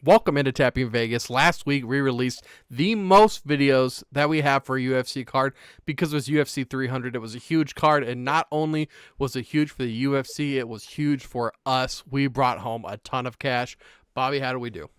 Welcome into Tapping Vegas. Last week, we released the most videos that we have for a UFC card because it was UFC 300. It was a huge card, and not only was it huge for the UFC, it was huge for us. We brought home a ton of cash. Bobby, how do we do?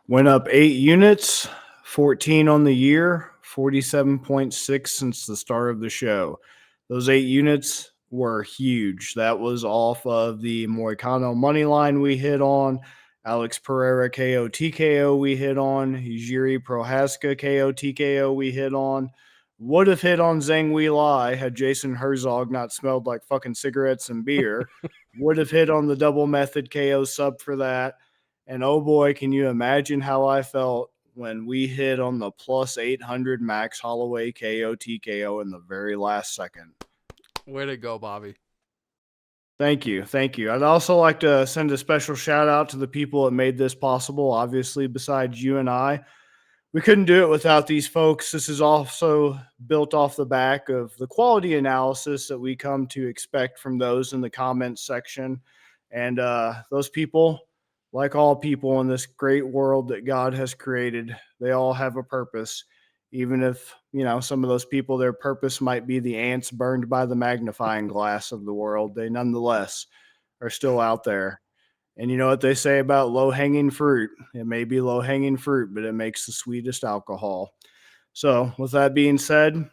Went up 8 units, 14 on the year, 47.6 since the start of the show. Those 8 units were huge. That was off of the Moicano money line we hit on, Alex Pereira KO TKO we hit on, Jiri Prohaska KO TKO we hit on. Would have hit on Zhang Weilai had Jason Herzog not smelled like fucking cigarettes and beer. Would have hit on the double method KO sub for that. And oh boy, can you imagine how I felt when we hit on the plus 800 Max Holloway KO TKO in the very last second. Way to go, Bobby. Thank you. Thank you. I'd also like to send a special shout out to the people that made this possible. Obviously, besides you and I, we couldn't do it without these folks. This is also built off the back of the quality analysis that we come to expect from those in the comments section. And those people, like all people in this great world that God has created, they all have a purpose. Even if, you know, some of those people, their purpose might be the ants burned by the magnifying glass of the world, they nonetheless are still out there. And you know what they say about low-hanging fruit? It may be low-hanging fruit, but it makes the sweetest alcohol. So with that being said,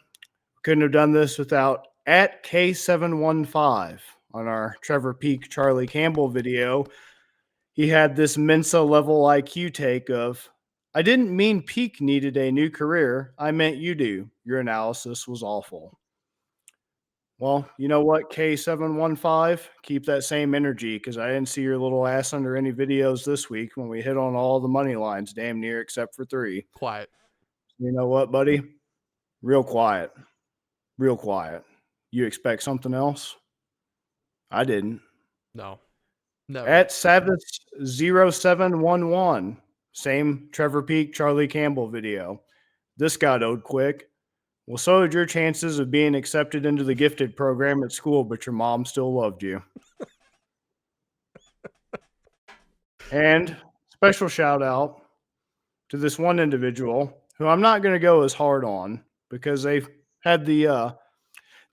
couldn't have done this without at K715 on our Trevor Peak Charlie Campbell video. He had this Mensa level IQ take of, I didn't mean Peak needed a new career. I meant you do. Your analysis was awful. Well, you know what, K715? Keep that same energy because I didn't see your little ass under any videos this week when we hit on all the money lines, damn near except for 3. Quiet. You know what, buddy? Real quiet. Real quiet. You expect something else? I didn't. No. At Savage0711, same Trevor Peak, Charlie Campbell video. This got owed quick. Well, so did your chances of being accepted into the gifted program at school, but your mom still loved you. And special shout out to this one individual who I'm not going to go as hard on because they had the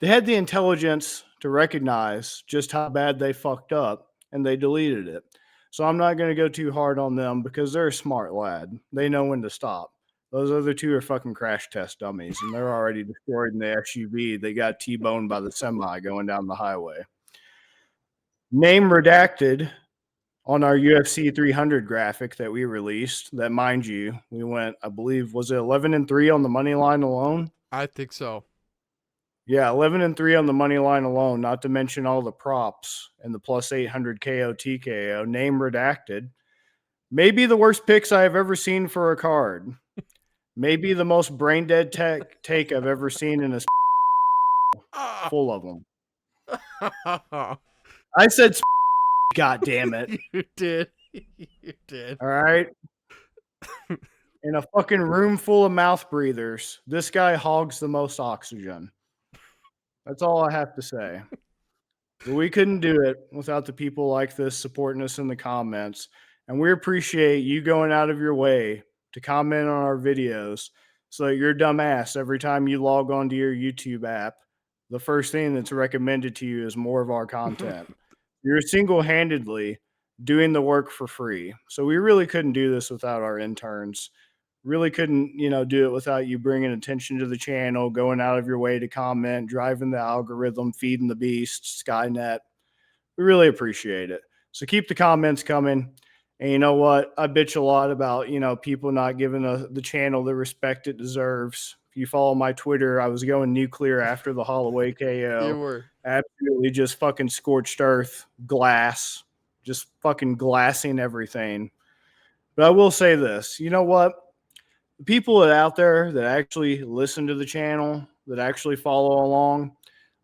intelligence to recognize just how bad they fucked up and they deleted it. So I'm not going to go too hard on them because they're a smart lad. They know when to stop. Those other 2 are fucking crash test dummies, and they're already destroyed in the SUV. They got T-boned by the semi going down the highway. Name redacted on our UFC 300 graphic that we released. That, mind you, we went, I believe, was it 11-3 on the money line alone? I think so. Yeah, 11-3 on the money line alone, not to mention all the props and the plus 800 KO TKO. Name redacted. Maybe the worst picks I have ever seen for a card. Maybe the most brain dead take I've ever seen in a full of them. I said, God damn it. You did. You did. All right. In a fucking room full of mouth breathers, this guy hogs the most oxygen. That's all I have to say. But we couldn't do it without the people like this supporting us in the comments. And we appreciate you going out of your way to comment on our videos so that your dumb ass, every time you log on to your YouTube app, the first thing that's recommended to you is more of our content. You're single-handedly doing the work for free. So we really couldn't do this without our interns. Really couldn't, do it without you bringing attention to the channel, going out of your way to comment, driving the algorithm, feeding the beast, Skynet. We really appreciate it. So keep the comments coming. And you know what? I bitch a lot about, people not giving the channel the respect it deserves. If you follow my Twitter, I was going nuclear after the Holloway KO. You were. Absolutely just fucking scorched earth, glass, just fucking glassing everything. But I will say this. You know what? The people that out there that actually listen to the channel, that actually follow along,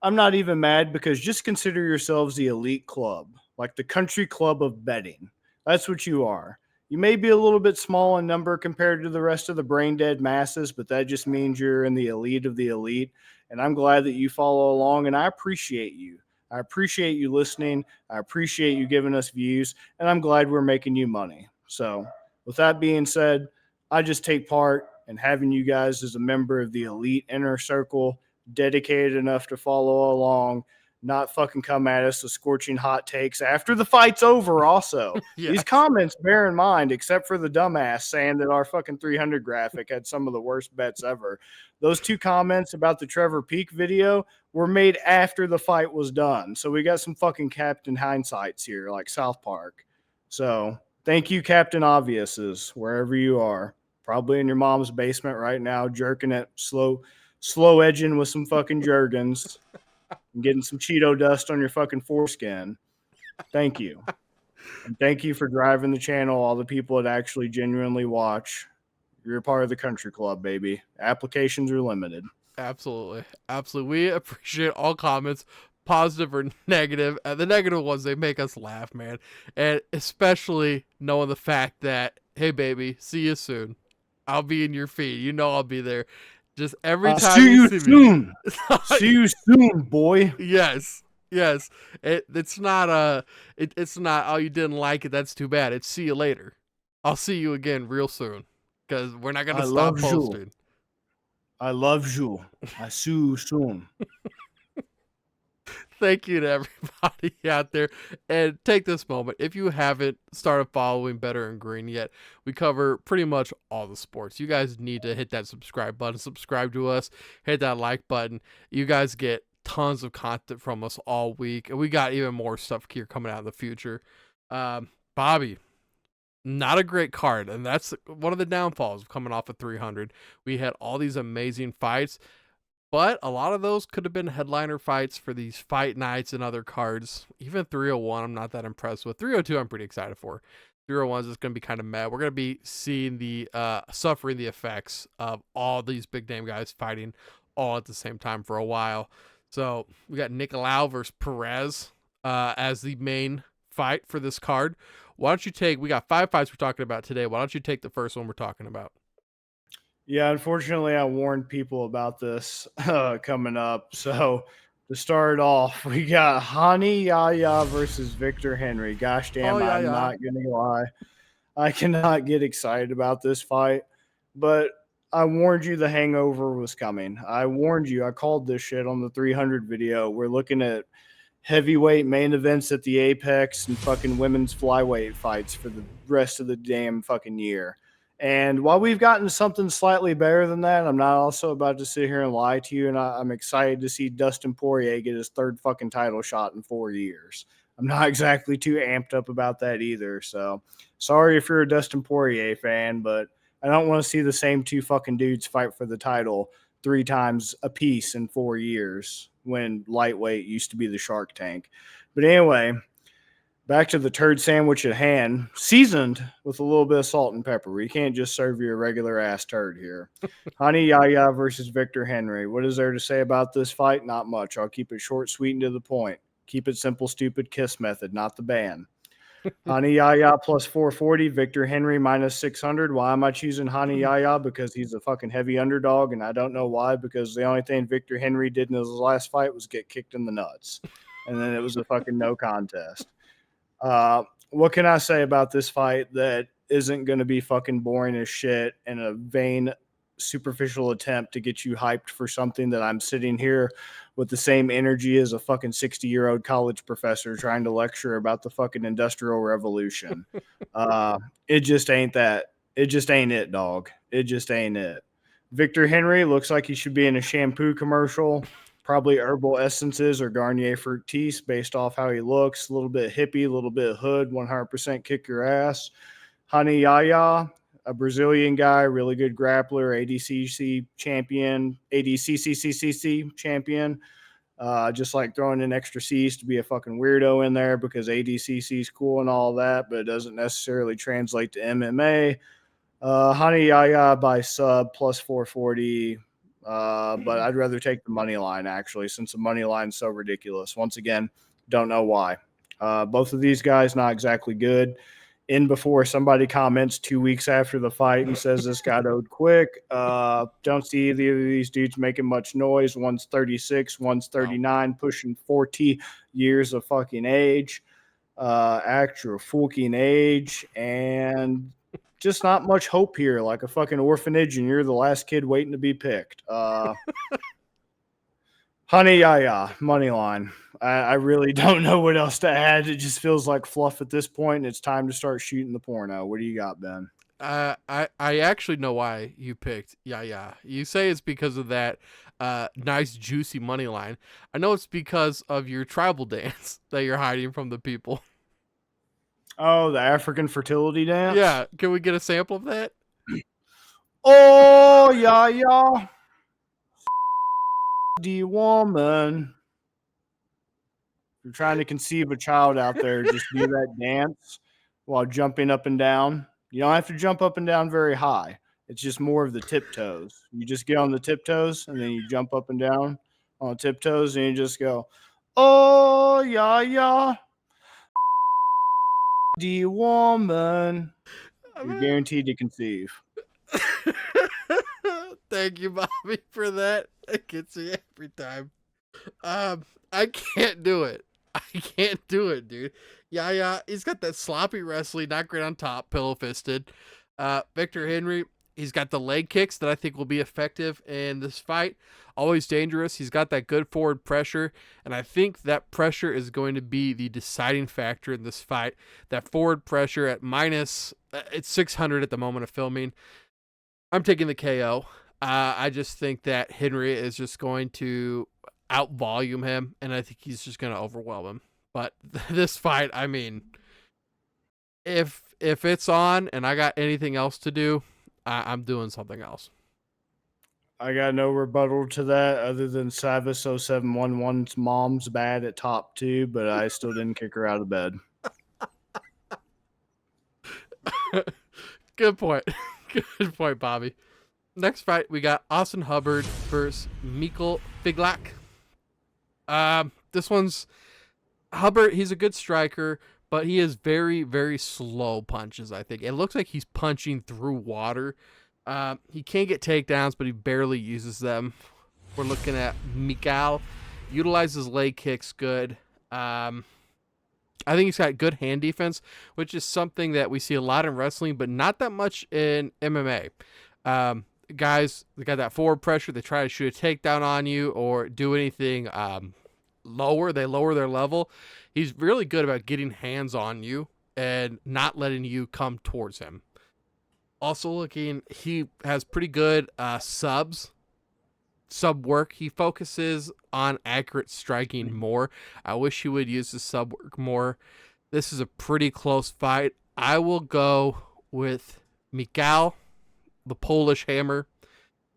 I'm not even mad because just consider yourselves the elite club, like the country club of betting. That's what you are. You may be a little bit small in number compared to the rest of the brain dead masses, but that just means you're in the elite of the elite. And I'm glad that you follow along, and I appreciate you. I appreciate you listening. I appreciate you giving us views, and I'm glad we're making you money. So, with that being said, I just take part in having you guys as a member of the elite inner circle, dedicated enough to follow along, not fucking come at us with scorching hot takes after the fight's over. Also, Yes. these comments, bear in mind, except for the dumbass saying that our fucking 300 graphic had some of the worst bets ever. Those 2 comments about the Trevor Peak video were made after the fight was done. So we got some fucking Captain Hindsights here, like South Park. So thank you, Captain Obviouses, wherever you are. Probably in your mom's basement right now, jerking it, slow edging with some fucking Jergens and getting some Cheeto dust on your fucking foreskin. Thank you. And thank you for driving the channel, all the people that actually genuinely watch. You're a part of the country club, baby. Applications are limited. Absolutely. Absolutely. We appreciate all comments, positive or negative. And the negative ones, they make us laugh, man. And especially knowing the fact that, hey, baby, see you soon. I'll be in your feed. You know I'll be there. Just every time See you see soon. me. See you soon, boy. Yes. Yes. It's not it's not, oh, you didn't like it, that's too bad. It's see you later. I'll see you again real soon. Because we're not gonna stop posting. I love you. I see you soon. Thank you to everybody out there. And take this moment. If you haven't started following Better and Green yet, we cover pretty much all the sports. You guys need to hit that subscribe button, subscribe to us, hit that like button. You guys get tons of content from us all week. And we got even more stuff here coming out in the future. Bobby, not a great card. And that's one of the downfalls of coming off of 300. We had all these amazing fights. But a lot of those could have been headliner fights for these fight nights and other cards. Even 301, I'm not that impressed with. 302, I'm pretty excited for. 301 is just going to be kind of mad. We're going to be seeing suffering the effects of all these big name guys fighting all at the same time for a while. So we got Nicolau versus Perez as the main fight for this card. Why don't you take, we got 5 fights we're talking about today. Why don't you take the first one we're talking about? Yeah, unfortunately, I warned people about this coming up. So to start off, we got Yahya versus Victor Henry. Gosh damn, I'm not going to lie. I cannot get excited about this fight, but I warned you the hangover was coming. I warned you. I called this shit on the 300 video. We're looking at heavyweight main events at the Apex and fucking women's flyweight fights for the rest of the damn fucking year. And while we've gotten something slightly better than that, I'm not also about to sit here and lie to you. And I'm excited to see Dustin Poirier get his 3rd fucking title shot in 4 years. I'm not exactly too amped up about that either. So sorry if you're a Dustin Poirier fan, but I don't want to see the same 2 fucking dudes fight for the title 3 times a piece in 4 years when lightweight used to be the Shark Tank. But anyway, back to the turd sandwich at hand, seasoned with a little bit of salt and pepper. We can't just serve you a regular ass turd here. Yahya versus Victor Henry. What is there to say about this fight? Not much. I'll keep it short, sweet, and to the point. Keep it simple, stupid, KISS method, not the ban. Yahya plus 440, Victor Henry minus 600. Why am I choosing Yahya? Because he's a fucking heavy underdog, and I don't know why, because the only thing Victor Henry did in his last fight was get kicked in the nuts. And then it was a fucking no contest. What can I say about this fight that isn't going to be fucking boring as shit and a vain, superficial attempt to get you hyped for something that I'm sitting here with the same energy as a fucking 60-year-old college professor trying to lecture about the fucking Industrial Revolution. It just ain't that. It just ain't it, dog. It just ain't it. Victor Henry looks like he should be in a shampoo commercial. Probably Herbal Essences or Garnier Fructis based off how he looks. A little bit hippie, a little bit hood, 100% kick your ass. Yahya, a Brazilian guy, really good grappler, ADCC champion, ADCCCC champion. Just like throwing in extra C's to be a fucking weirdo in there because ADCC is cool and all that, but it doesn't necessarily translate to MMA. Yahya by sub plus 440. But I'd rather take the money line, actually, since the money line's so ridiculous. Once again, don't know why. Both of these guys not exactly good. In before somebody comments 2 weeks after the fight and says this got owed quick. Don't see either of these dudes making much noise. One's 36, one's 39, pushing 40 years of fucking age. actual fucking age, and just not much hope here, like a fucking orphanage, and you're the last kid waiting to be picked. Honey Yahya, money line. I really don't know what else to add. It just feels like fluff at this point, and it's time to start shooting the porno. What do you got, Ben? I actually know why you picked yeah. You say it's because of that nice juicy money line. I know it's because of your tribal dance that you're hiding from the people. Oh, the African fertility dance? Yeah, can we get a sample of that? Oh, yeah. The woman. If you're trying to conceive a child out there, just do that dance while jumping up and down. You don't have to jump up and down very high. It's just more of the tiptoes. You just get on the tiptoes and then you jump up and down on tiptoes and you just go, oh, yeah. The woman. You're guaranteed to conceive. Thank you, Bobby, for that. It gets me every time. I can't do it. I can't do it, dude. Yeah, he's got that sloppy wrestling, not great on top, pillow fisted. Victor Henry, he's got the leg kicks that I think will be effective in this fight. Always dangerous. He's got that good forward pressure, and I think that pressure is going to be the deciding factor in this fight. That forward pressure at minus, it's 600 at the moment of filming. I'm taking the KO. I just think that Henry is just going to out-volume him, and I think he's just going to overwhelm him. But this fight, I mean, if it's on and I got anything else to do, I'm doing something else. I got no rebuttal to that other than Savis 0711's mom's bad at top 2, but I still didn't kick her out of bed. Good point. Good point, Bobby. Next fight, we got Austin Hubbard versus Michal Figlak. This one's Hubbard. He's a good striker, but he has very, very slow punches, I think. It looks like he's punching through water. He can get takedowns, but he barely uses them. We're looking at Michal. Utilizes leg kicks good. I think he's got good hand defense, which is something that we see a lot in wrestling, but not that much in MMA. Guys, they got that forward pressure. They try to shoot a takedown on you or do anything lower. They lower their level. He's really good about getting hands on you and not letting you come towards him. Also he has pretty good sub work. He focuses on accurate striking more. I wish he would use the sub work more. This is a pretty close fight. I will go with Michal, the Polish hammer,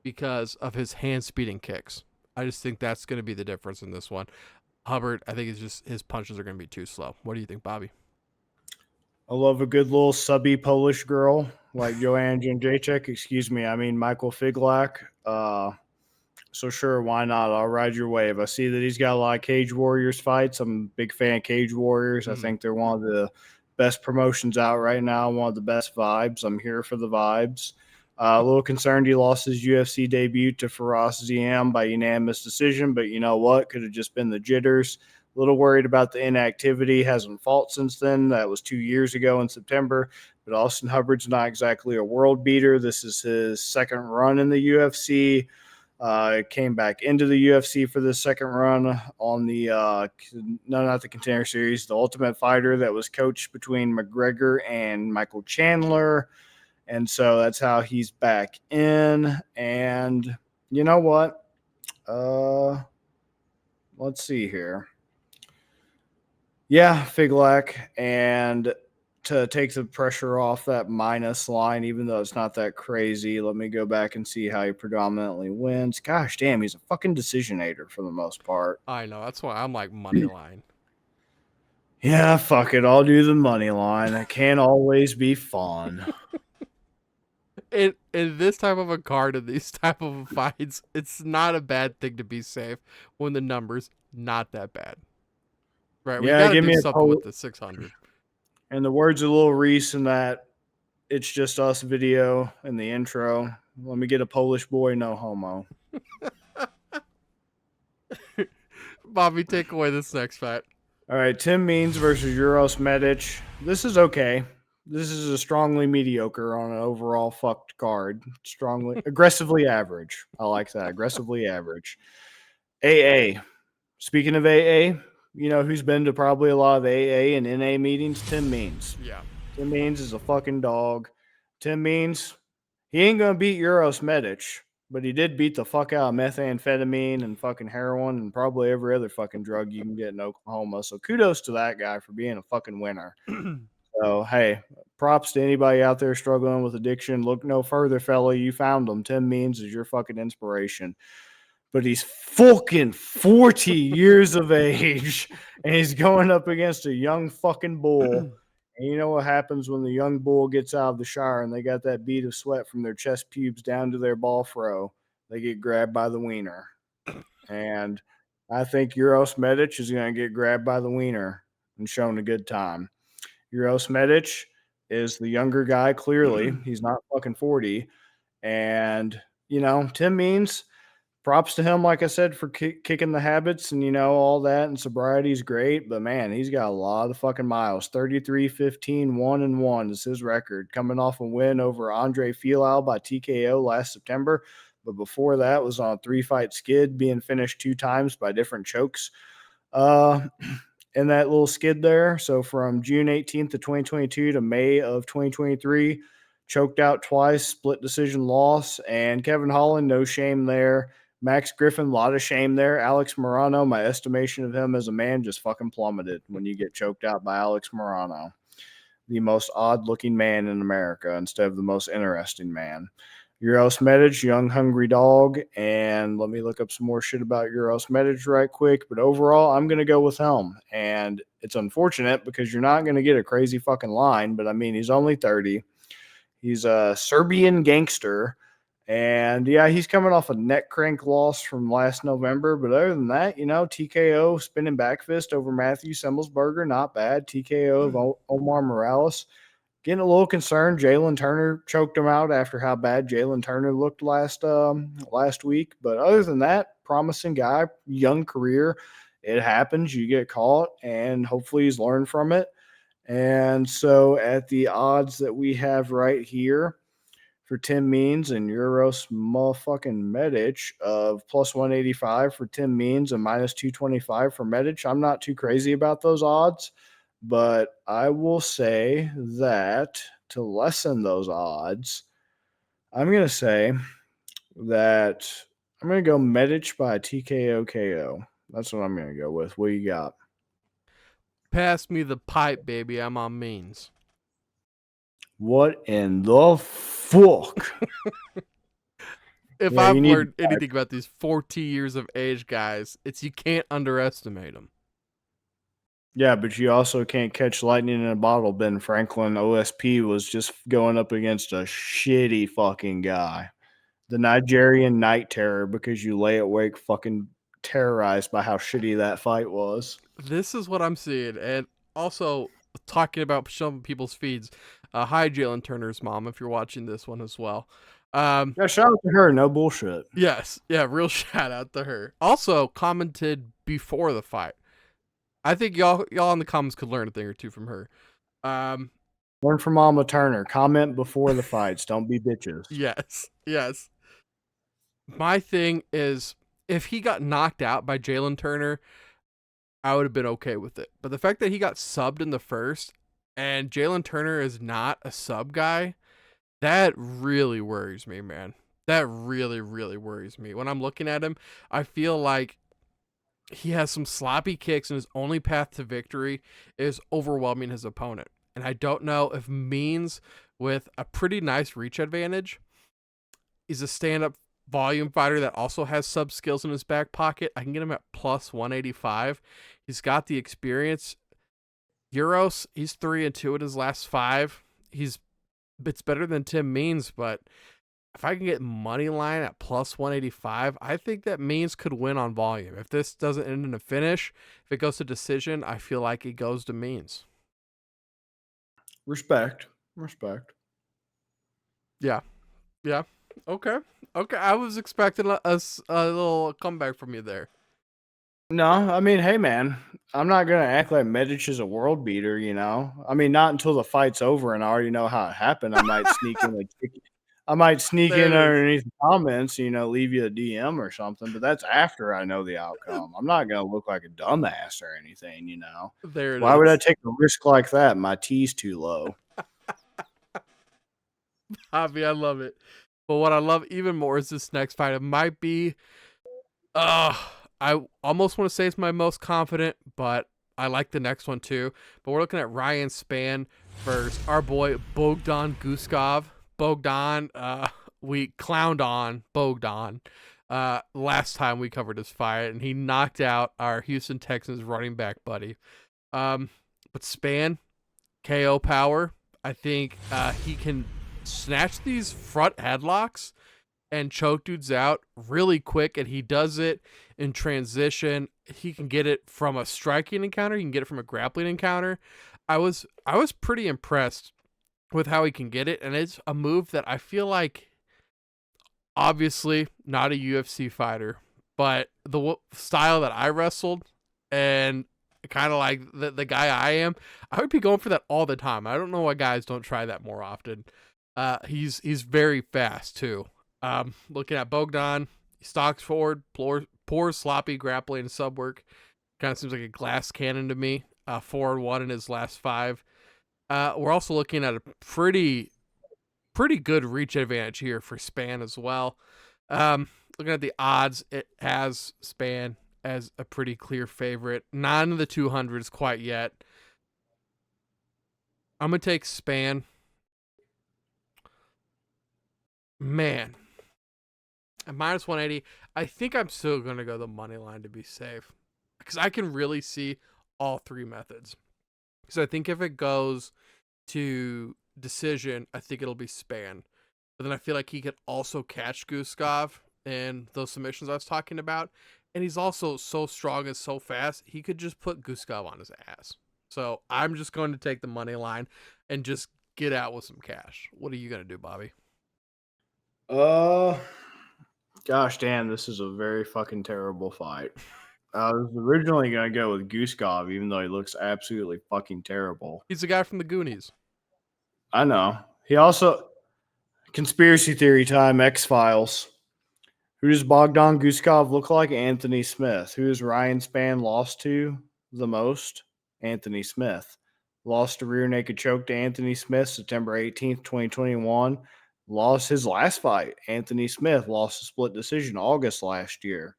because of his hand speeding kicks. I just think that's going to be the difference in this one. Hubbard, I think it's just his punches are going to be too slow. What do you think, Bobby? I love a good little subby Polish girl like Joanna Jędrzejczyk. Excuse me, I mean Michal Figlak. So sure, why not? I'll ride your wave. I see that he's got a lot of Cage Warriors fights. I'm a big fan of Cage Warriors. I think they're one of the best promotions out right now, one of the best vibes. I'm here for the vibes. A little concerned he lost his UFC debut to Firas Ziam by unanimous decision, but you know what? Could have just been the jitters. A little worried about the inactivity. Hasn't fought since then. That was 2 years ago in September. But Austin Hubbard's not exactly a world beater. This is his second run in the UFC. Came back into the UFC for the second run on the not the Contender Series, the Ultimate Fighter that was coached between McGregor and Michael Chandler. And so that's how he's back in. And you know what? Let's see here. Yeah, Figlak. And to take the pressure off that minus line, even though it's not that crazy, let me go back and see how he predominantly wins. Gosh damn, he's a fucking decisionator for the most part. I know. That's why I'm like money line. Yeah, fuck it. I'll do the money line. It can't always be fun. In this type of a card, in these type of fights, it's not a bad thing to be safe when the number's not that bad. Right? We gotta do something with the 600. And the words of Lil Reese in that It's Just Us video in the intro. Let me get a Polish boy, no homo. Bobby, take away this next fight. All right, Tim Means versus Uros Medic. This is okay. This is a strongly mediocre on an overall fucked card. Strongly, aggressively average. I like that. Aggressively average. AA. Speaking of AA, you know who's been to probably a lot of AA and NA meetings? Tim Means. Yeah. Tim Means is a fucking dog. Tim Means, he ain't gonna beat Uros Medic, but he did beat the fuck out of methamphetamine and fucking heroin and probably every other fucking drug you can get in Oklahoma. So kudos to that guy for being a fucking winner. So hey, props to anybody out there struggling with addiction. Look no further, fella. You found him. Tim Means is your fucking inspiration. But he's fucking 40 years of age and he's going up against a young fucking bull. And you know what happens when the young bull gets out of the shower and they got that bead of sweat from their chest pubes down to their ball fro? They get grabbed by the wiener. And I think Uros Medic is going to get grabbed by the wiener and shown a good time. Uros Medic is the younger guy, clearly. He's not fucking 40. And, you know, Tim Means, props to him, like I said, for kicking the habits and, you know, all that. And sobriety is great. But, man, he's got a lot of fucking miles. 33, 15, 1-1 is his record. Coming off a win over Andre Figlak by TKO last September. But before that was on a 3-fight skid, being finished 2 times by different chokes in that little skid there. So from June 18th of 2022 to May of 2023, choked out twice, split decision loss. And Kevin Holland, no shame there. Max Griffin, a lot of shame there. Alex Morano, my estimation of him as a man just fucking plummeted when you get choked out by Alex Morano, the most odd-looking man in America instead of the most interesting man. Uros Medic, young hungry dog, and let me look up some more shit about Uros Medic right quick. But overall, I'm going to go with him, and it's unfortunate because you're not going to get a crazy fucking line. But I mean, he's only 30. He's a Serbian gangster. And yeah, he's coming off a neck crank loss from last November. But other than that, you know, TKO spinning back fist over Matheus Semmelsberger, not bad. TKO of Omar Morales. Getting a little concerned. Jalen Turner choked him out after how bad Jalen Turner looked last week. But other than that, promising guy, young career. It happens. You get caught, and hopefully he's learned from it. And so at the odds that we have right here, for Tim Means and Uros motherfucking Medic of plus 185 for Tim Means and minus 225 for Medic. I'm not too crazy about those odds, but I will say that to lessen those odds, I'm going to say that I'm going to go Medic by TKO KO. That's what I'm going to go with. What you got? Pass me the pipe, baby. I'm on Means. What in the fuck? If Yeah, I've you need learned anything about these 40 years of age guys, it's you can't underestimate them. Yeah, but you also can't catch lightning in a bottle. Ben Franklin, OSP, was just going up against a shitty fucking guy. The Nigerian Night Terror, because you lay awake fucking terrorized by how shitty that fight was. This is what I'm seeing. And also, talking about some people's feeds. Hi, Jalen Turner's mom, if you're watching this one as well. Yeah, shout out to her. No bullshit. Yes. Yeah, real shout out to her. Also, commented before the fight. I think y'all in the comments could learn a thing or two from her. Learn from Mama Turner. Comment before the fights. Don't be bitches. Yes. Yes. My thing is, if he got knocked out by Jalen Turner, I would have been okay with it. But the fact that he got subbed in the first and Jalen Turner is not a sub guy, that really worries me, man. That really, really worries me. When I'm looking at him, I feel like he has some sloppy kicks and his only path to victory is overwhelming his opponent. And I don't know if Means, with a pretty nice reach advantage, is a stand-up volume fighter that also has sub skills in his back pocket. I can get him at plus 185. He's got the experience. Uros, he's 3-2 in his last 5. It's better than Tim Means, but if I can get money line at plus 185, I think that Means could win on volume. If this doesn't end in a finish, if it goes to decision, I feel like it goes to Means. Respect. Yeah. Okay. I was expecting a little comeback from you there. No, I mean, hey man, I'm not gonna act like Medic is a world beater, you know. I mean, not until the fight's over and I already know how it happened. I might sneak in I might sneak in There it is. underneath the comments, you know, leave you a DM or something, but that's after I know the outcome. I'm not gonna look like a dumbass or anything, you know. There it Why would I is. take a risk like that? My T's too low. Javi, I love it. But what I love even more is this next fight. It might be, uh, I almost want to say it's my most confident, but I like the next one too. But we're looking at Ryan Spann versus our boy Bogdan Guskov. Bogdan, we clowned on Bogdan last time we covered his fight, and he knocked out our Houston Texans running back buddy. But Spann, KO power. I think he can snatch these front headlocks and choke dudes out really quick, and he does it in transition. He can get it from a striking encounter. He can get it from a grappling encounter. I was pretty impressed with how he can get it, and it's a move that I feel like, obviously not a UFC fighter, but the style that I wrestled and kind of like the guy I am, I would be going for that all the time. I don't know why guys don't try that more often. He's very fast too. Looking at Bogdan, he stalks forward, poor sloppy grappling and sub work. Kind of seems like a glass cannon to me. 4-1 in his last 5. We're also looking at a pretty good reach advantage here for Spann as well. Looking at the odds, it has Spann as a pretty clear favorite. Not in the 200s quite yet. I'm going to take Spann. Man, at minus 180, I think I'm still going to go the money line to be safe. Because I can really see all 3 methods. Because I think if it goes to decision, I think it'll be Spann. But then I feel like he could also catch Guskov in those submissions I was talking about. And he's also so strong and so fast, he could just put Guskov on his ass. So I'm just going to take the money line and just get out with some cash. What are you going to do, Bobby? Gosh damn, this is a very fucking terrible fight. I was originally gonna go with Guskov, even though he looks absolutely fucking terrible. He's the guy from the Goonies. I know. He also conspiracy theory time, X Files. Who does Bogdan Guskov look like? Anthony Smith. Who is Ryan Spann lost to the most? Anthony Smith. Lost to rear naked choke to Anthony Smith September 18th, 2021. Lost his last fight. Anthony Smith lost a split decision August last year.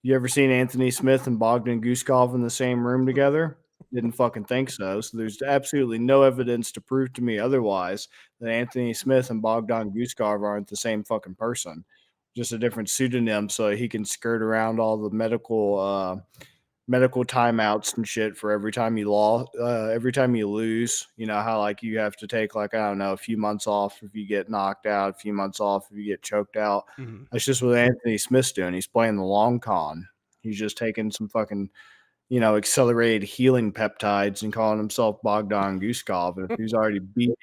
You ever seen Anthony Smith and Bogdan Guskov in the same room together? Didn't fucking think so. So there's absolutely no evidence to prove to me otherwise that Anthony Smith and Bogdan Guskov aren't the same fucking person. Just a different pseudonym so he can skirt around all the medical timeouts and shit for every time you lose. You know how like you have to take like I don't know a few months off if you get knocked out, a few months off if you get choked out. Mm-hmm. That's just what Anthony Smith's doing. He's playing the long con. He's just taking some fucking accelerated healing peptides and calling himself Bogdan Guskov. And if he's already beat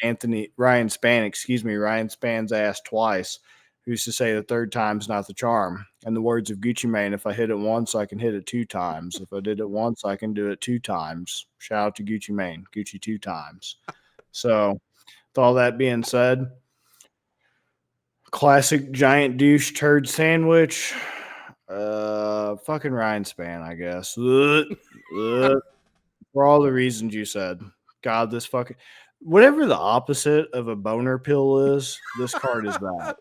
Ryan Spann's ass twice, who's to say the third time's not the charm? In the words of Gucci Mane, if I hit it once, I can hit it 2 times. If I did it once, I can do it 2 times. Shout out to Gucci Mane, Gucci 2 times. So, with all that being said, classic giant douche turd sandwich. Fucking Ryan Spann, I guess. For all the reasons you said. God, this fucking whatever the opposite of a boner pill is, this card is that.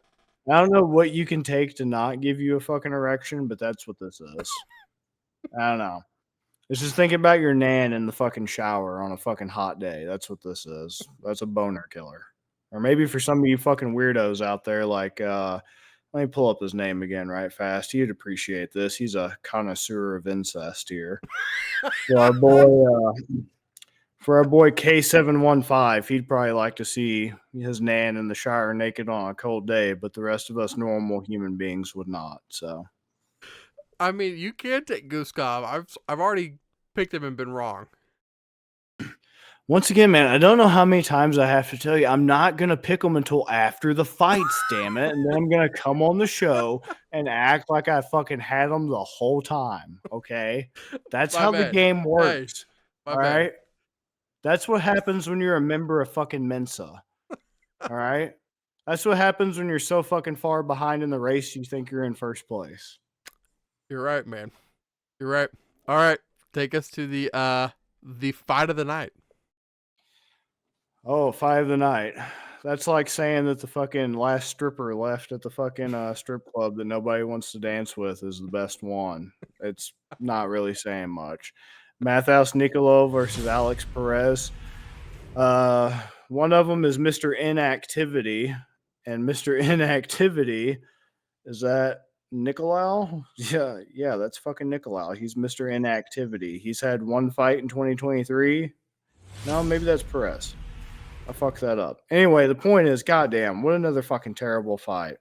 I don't know what you can take to not give you a fucking erection, but that's what this is. I don't know. It's just thinking about your nan in the fucking shower on a fucking hot day. That's what this is. That's a boner killer. Or maybe for some of you fucking weirdos out there, like let me pull up his name again right fast. He'd appreciate this. He's a connoisseur of incest here. For our boy K715, he'd probably like to see his nan in the shower naked on a cold day, but the rest of us normal human beings would not. So I mean, you can't take Guskov. I've already picked him and been wrong. Once again, man, I don't know how many times I have to tell you, I'm not going to pick them until after the fights, damn it. And then I'm going to come on the show and act like I fucking had them the whole time. Okay. That's My how the bad. game Hey, works. my All bad. right. That's what happens when you're a member of fucking Mensa. All right. That's what happens when you're so fucking far behind in the race, you think you're in first place. You're right, man. You're right. All right. Take us to the fight of the night. Oh, fight of the night. That's like saying that the fucking last stripper left at the fucking strip club that nobody wants to dance with is the best one. It's not really saying much. Matheus Nicolau versus Alex Perez. One of them is Mr. Inactivity, and Mr. Inactivity is that Nicolau? Yeah, that's fucking Nicolau. He's Mr. Inactivity. He's had one fight in 2023. No, maybe that's Perez. I fucked that up. Anyway, the point is, goddamn, what another fucking terrible fight.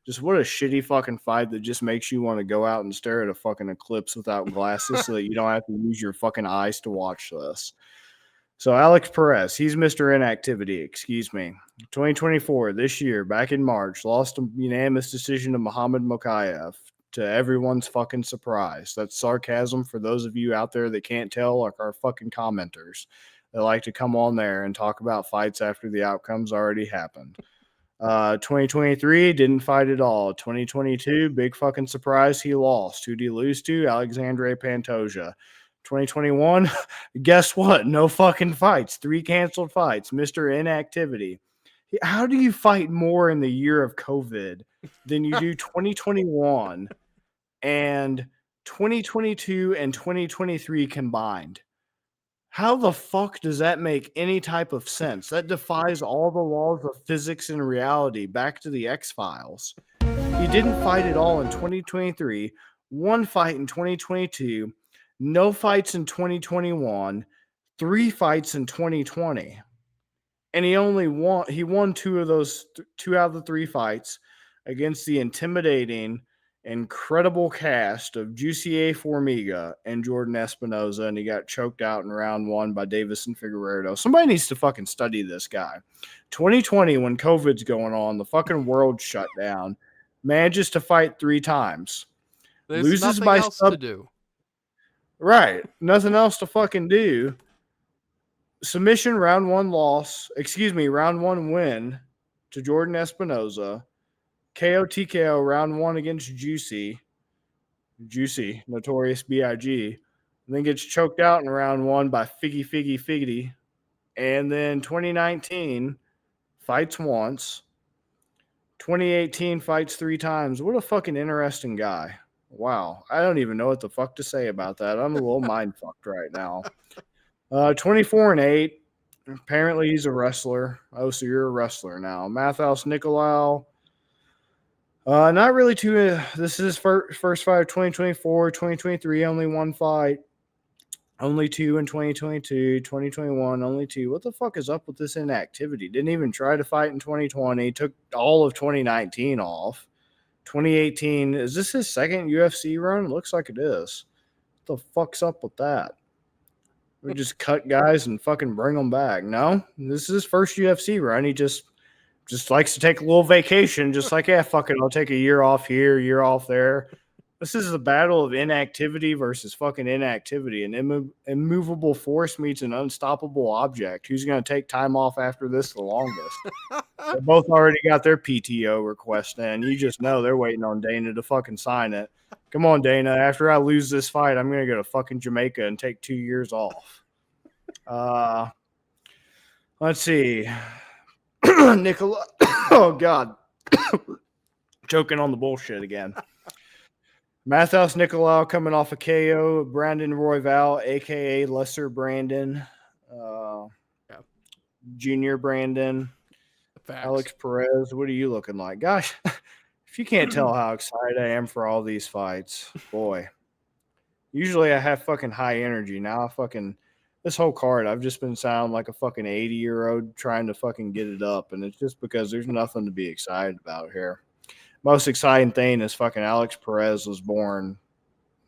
Just what a shitty fucking fight that just makes you want to go out and stare at a fucking eclipse without glasses so that you don't have to use your fucking eyes to watch this. So Alex Perez, he's Mr. Inactivity, excuse me. 2024, this year, back in March, lost a unanimous decision to Muhammad Mokaev, to everyone's fucking surprise. That's sarcasm for those of you out there that can't tell, like our fucking commenters. They like to come on there and talk about fights after the outcomes already happened. 2023 didn't fight at all. 2022, big fucking surprise, he lost. Who did he lose to? Alexandre Pantoja. 2021, guess what? No fucking fights. 3 canceled fights. Mr. Inactivity. How do you fight more in the year of COVID than you do 2021 and 2022 and 2023 combined? How the fuck does that make any type of sense? That defies all the laws of physics and reality. Back to the X-Files. He didn't fight at all in 2023, one fight in 2022, no fights in 2021, 3 fights in 2020. And he won 2 of those 2 out of the 3 fights against the intimidating, incredible cast of Jussier Formiga and Jordan Espinoza, and he got choked out in round 1 by Davison Figueiredo. Somebody needs to fucking study this guy. 2020, when COVID's going on, the fucking world shut down, manages to fight 3 times. There's Loses nothing by else to do. Right. Nothing else to fucking do. Submission round 1 loss. Round 1 win to Jordan Espinoza. KO TKO round 1 against Juicy, Notorious B.I.G. And then gets choked out in round 1 by Figgy. And then 2019 fights once. 2018 fights 3 times. What a fucking interesting guy. Wow. I don't even know what the fuck to say about that. I'm a little mind fucked right now. 24-8. Apparently he's a wrestler. Oh, so you're a wrestler now. Matheus Nicolau. Not really too. This is his first fight of 2024. 2023, only 1 fight. Only 2 in 2022. 2021, only 2. What the fuck is up with this inactivity? Didn't even try to fight in 2020. Took all of 2019 off. 2018. Is this his second UFC run? Looks like it is. What the fuck's up with that? We just cut guys and fucking bring them back. No, this is his first UFC run. He just likes to take a little vacation, just like, yeah, fuck it, I'll take a year off here, a year off there. This is a battle of inactivity versus fucking inactivity. An immovable force meets an unstoppable object. Who's going to take time off after this the longest? They both already got their PTO request in. You just know they're waiting on Dana to fucking sign it. Come on, Dana. After I lose this fight, I'm going to go to fucking Jamaica and take 2 years off. Let's see. Nicolau. Oh, God. Choking on the bullshit again. Matheus Nicolau coming off a KO. Brandon Royval, a.k.a. Lesser Brandon. Junior Brandon. Facts. Alex Perez. What are you looking like? Gosh, if you can't tell how excited I am for all these fights, boy. Usually I have fucking high energy. Now this whole card, I've just been sounding like a fucking 80-year-old trying to fucking get it up, and it's just because there's nothing to be excited about here. Most exciting thing is fucking Alex Perez was born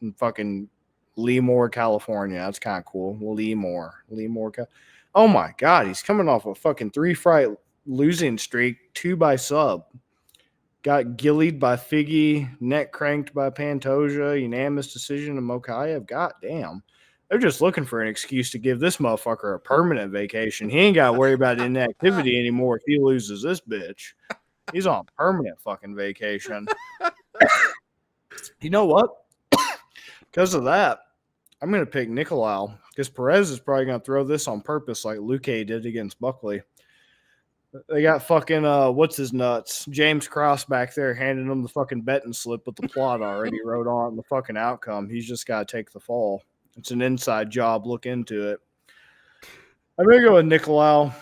in fucking Lemoore, California. That's kind of cool. Lemoore. Oh my God, he's coming off a fucking 3-fight losing streak, 2 by sub. Got gillied by Figgy, neck cranked by Pantoja, unanimous decision of Mokaev. God damn. They're just looking for an excuse to give this motherfucker a permanent vacation. He ain't got to worry about inactivity anymore if he loses this bitch. He's on permanent fucking vacation. You know what? Because of that, I'm going to pick Nicolau because Perez is probably going to throw this on purpose like Luque did against Buckley. They got fucking, what's his nuts? James Cross back there handing him the fucking betting slip with the plot already wrote on the fucking outcome. He's just got to take the fall. It's an inside job. Look into it. I'm going to go with Nicolau.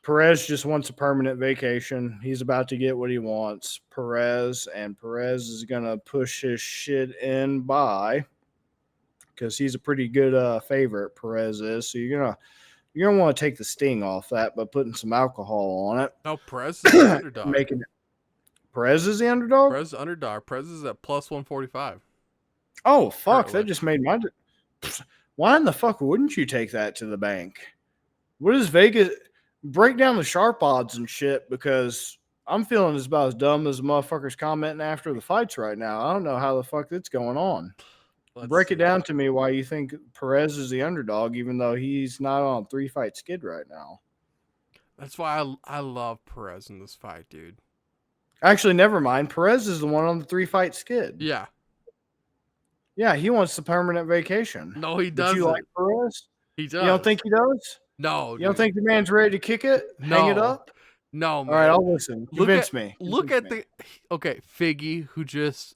Perez just wants a permanent vacation. He's about to get what he wants. Perez is going to push his shit in by because he's a pretty good favorite, Perez is. So you're going to want to take the sting off that by putting some alcohol on it. No, Perez is the underdog. Perez is the underdog? Perez is the underdog. Perez is at plus 145. Oh, fuck. That just made my... Why in the fuck wouldn't you take that to the bank? What is Vegas... Break down the sharp odds and shit because I'm feeling as about as dumb as the motherfuckers commenting after the fights right now. I don't know how the fuck that's going on. Break it down to me why you think Perez is the underdog, even though he's not on a 3-fight skid right now. That's why I love Perez in this fight, dude. Actually, never mind. Perez is the one on the 3-fight skid. Yeah. Yeah, he wants the permanent vacation. No, he doesn't. You like Perez? He does. You don't think he does? No. You don't think the man's ready to kick it? No. Hang it up? No, man. All right, I'll listen. Convince me. Look at Figgy, who just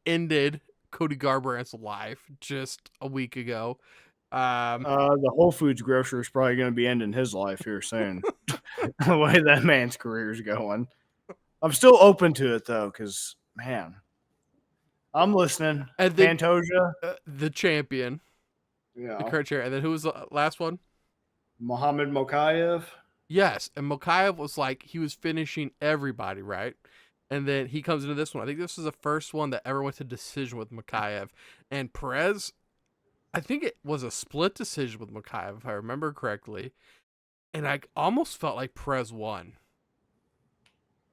ended Cody Garbrandt's life just a week ago. The Whole Foods grocer is probably going to be ending his life here soon. The way that man's career is going. I'm still open to it though, because man, I'm listening. And Pantoja, the champion, the current chair, and then who was the last one? Muhammad Mokaev. Yes, and Mokaev was like he was finishing everybody, right? And then he comes into this one. I think this is the first one that ever went to decision with Mokaev. And Perez, I think it was a split decision with Mokaev, if I remember correctly. And I almost felt like Perez won.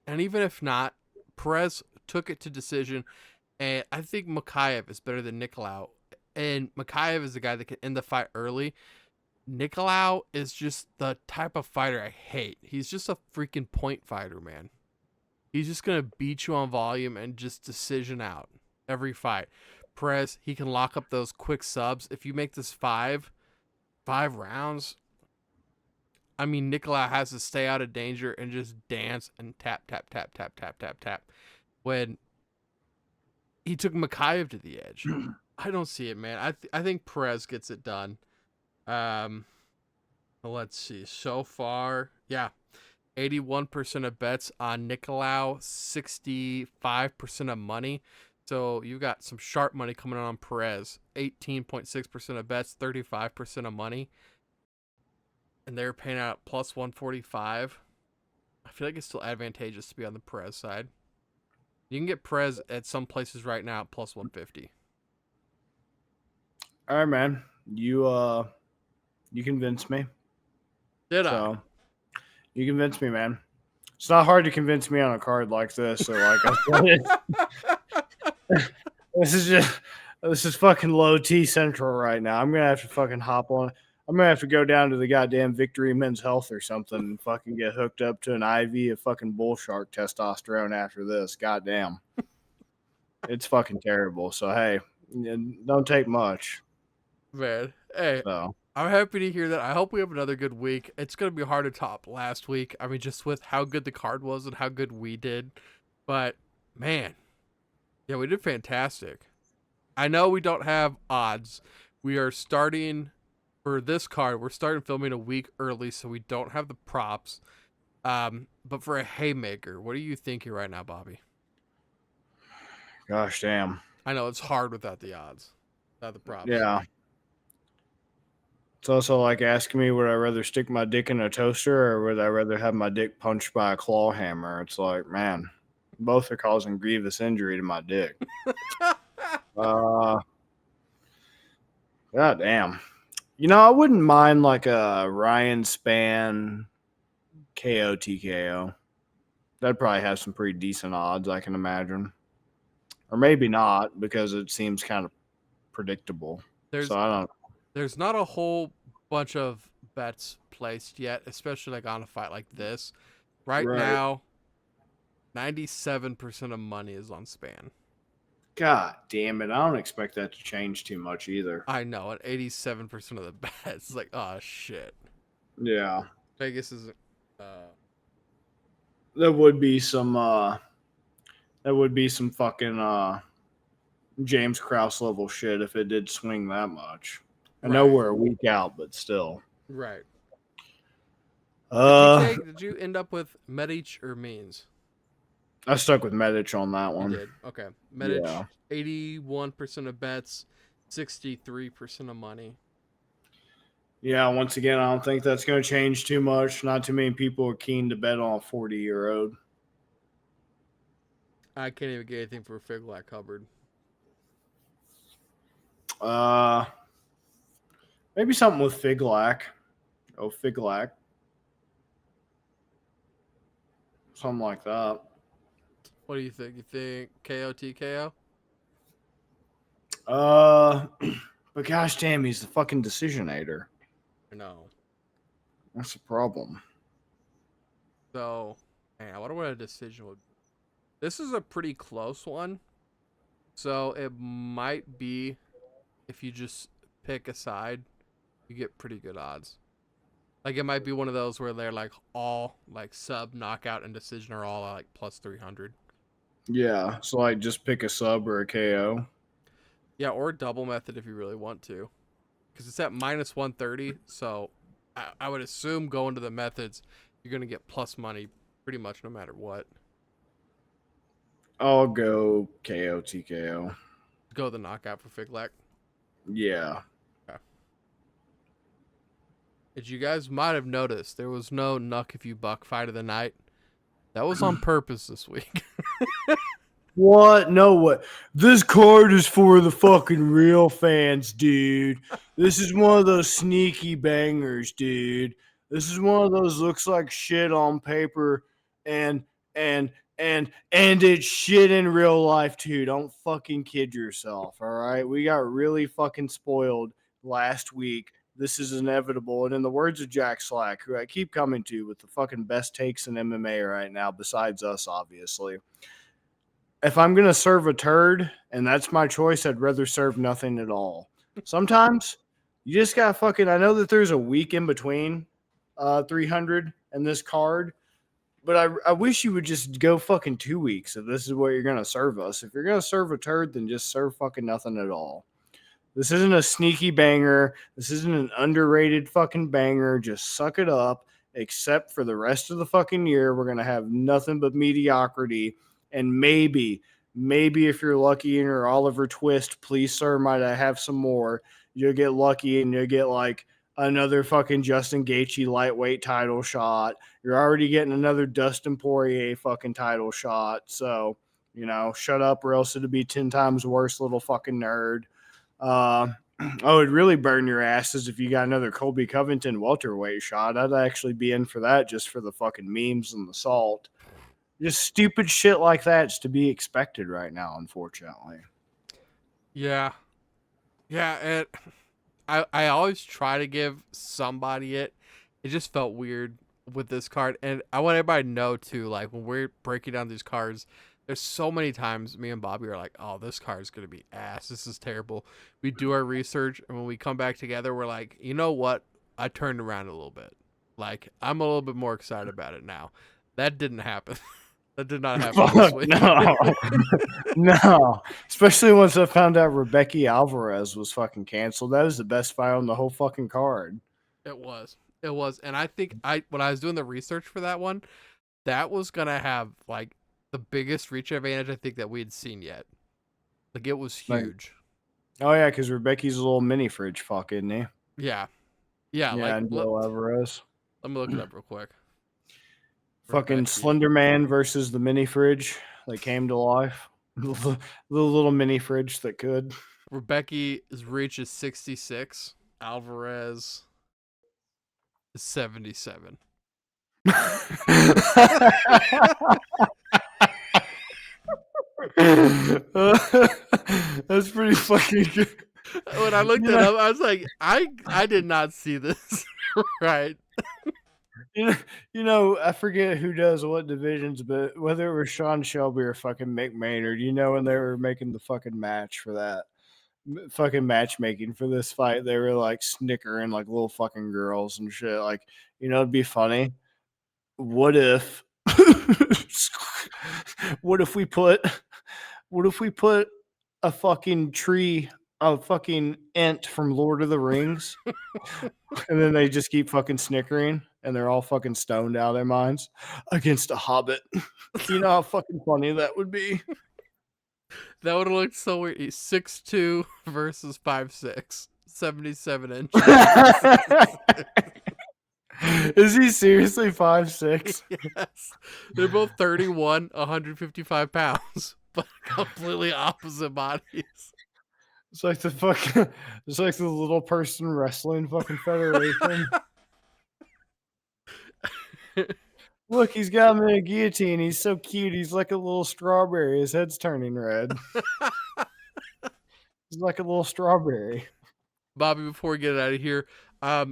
And even if not, Perez took it to decision. And I think Mokaev is better than Nicolau. And Mokaev is the guy that can end the fight early. Nicolau is just the type of fighter I hate. He's just a freaking point fighter, man. He's just going to beat you on volume and just decision out every fight. Perez, he can lock up those quick subs. If you make this five rounds, I mean, Nicolau has to stay out of danger and just dance and tap, tap, tap, tap, tap, tap, tap. When he took Mokaev to the edge. I don't see it, man. I think Perez gets it done. Let's see. So far, yeah. 81% of bets on Nicolau, 65% of money. So you've got some sharp money coming on Perez. 18.6% of bets, 35% of money. And they're paying out plus 145. I feel like it's still advantageous to be on the Perez side. You can get Perez at some places right now at plus 150. All right, man. You convinced me. Did I? You convinced me, man. It's not hard to convince me on a card like this. So, like I said, this is fucking low T central right now. I'm gonna have to fucking hop on. I'm gonna have to go down to the goddamn Victory Men's Health or something and fucking get hooked up to an IV of fucking bull shark testosterone after this. Goddamn, it's fucking terrible. So hey, don't take much, man. Hey. So. I'm happy to hear that. I hope we have another good week. It's going to be hard to top last week. I mean, just with how good the card was and how good we did. But, man, yeah, we did fantastic. I know we don't have odds. We are starting, for this card, we're starting filming a week early, so we don't have the props. But for a haymaker, what are you thinking right now, Bobby? Gosh, damn. I know, it's hard without the odds, without the props. Yeah. It's also like asking me, would I rather stick my dick in a toaster or would I rather have my dick punched by a claw hammer? It's like, man, both are causing grievous injury to my dick. God damn. I wouldn't mind like a Ryan Spann KO TKO. That'd probably have some pretty decent odds, I can imagine. Or maybe not, because it seems kind of predictable. There's So I don't. there's not a whole bunch of bets placed yet, especially like on a fight like this. Right Right. now, 97% of money is on Spann. God damn it. I don't expect that to change too much either. I know, at 87% of the bets. It's like, oh shit. Yeah. Vegas isn't. There would be some fucking James Krause level shit if it did swing that much. I know Right. we're a week out, but still. Right. Uh Did you end up with Medic or Means? I stuck with Medic on that You one. did. Okay. Medic, Yeah. 81% of bets, 63% of money. Yeah, once again, I don't think that's going to change too much. Not too many people are keen to bet on a 40-year-old. I can't even get anything for Figlak Hubbard. Maybe something with Figlak. Oh, Figlak. Something like that. What do you think? You think KO TKO? But gosh damn, he's the fucking decisionator. No. That's the problem. So, man, I wonder what a decision would be. This is a pretty close one. So it might be, if you just pick a side, you get pretty good odds. Like it might be one of those where they're like all like sub, knockout, and decision are all like plus 300. Yeah, so like just pick a sub or a KO. Yeah, or double method if you really want to, because it's at minus 130. So I would assume going to the methods, you're gonna get plus money pretty much no matter what. I'll go KO TKO. Go the knockout for Figlak. Yeah. As you guys might have noticed, there was no Nuck If You Buck fight of the night. That was on purpose this week. What? No way. This card is for the fucking real fans, dude. This is one of those sneaky bangers, dude. This is one of those looks like shit on paper and it's shit in real life too. Don't fucking kid yourself, all right? We got really fucking spoiled last week. This is inevitable. And in the words of Jack Slack, who I keep coming to with the fucking best takes in MMA right now, besides us, obviously. If I'm going to serve a turd and that's my choice, I'd rather serve nothing at all. Sometimes you just got fucking, I know that there's a week in between 300 and this card, but I wish you would just go fucking 2 weeks if this is what you're going to serve us. If you're going to serve a turd, then just serve fucking nothing at all. This isn't a sneaky banger. This isn't an underrated fucking banger. Just suck it up, except for the rest of the fucking year. We're going to have nothing but mediocrity. And maybe if you're lucky in your Oliver Twist, please, sir, might I have some more? You'll get lucky and you'll get like another fucking Justin Gaethje lightweight title shot. You're already getting another Dustin Poirier fucking title shot. So, shut up or else it'll be 10 times worse, little fucking nerd. It'd really burn your asses if you got another Colby Covington welterweight shot. I'd actually be in for that just for the fucking memes and the salt. Just stupid shit like that's to be expected right now, unfortunately. Yeah. And I always try to give somebody it. It just felt weird with this card. And I want everybody to know, too, like, when we're breaking down these cards, there's so many times me and Bobby are like, oh, this card is going to be ass. This is terrible. We do our research, and when we come back together, we're like, you know what? I turned around a little bit. Like, I'm a little bit more excited about it now. That didn't happen. That did not happen this week. No. No. Especially once I found out Rebecca Alvarez was fucking canceled. That is the best fight on the whole fucking card. It was. And I think when I was doing the research for that one, that was going to have, like, the biggest reach advantage I think that we had seen yet. Like, it was huge. Oh, yeah, because Rebecca's a little mini fridge fuck, isn't he? Yeah. Yeah, Like, and Bill Alvarez. Let me look it up real quick. Fucking Rebecca. Slender Man versus the mini fridge that came to life. The little mini fridge that could. Rebecca's reach is 66. Alvarez is 77. That's pretty fucking good. When I looked it up, I was like, I did not see this right. I forget who does what divisions, but whether it was Sean Shelby or fucking Mick Maynard, when they were making the fucking match for that fucking matchmaking for this fight, they were like snickering like little fucking girls and shit. Like, it'd be funny. What if what if we put a fucking tree, a fucking ent from Lord of the Rings, and then they just keep fucking snickering and they're all fucking stoned out of their minds against a hobbit. You know how fucking funny that would be? That would have looked so weird. 6'2" versus 5'6", 77 inches. Is he seriously 5'6"? Yes. They're both 31, 155 pounds, but completely opposite bodies. It's like the little person wrestling fucking federation. Look, he's got him in a guillotine. He's so cute. He's like a little strawberry. His head's turning red. He's like a little strawberry. Bobby, before we get out of here,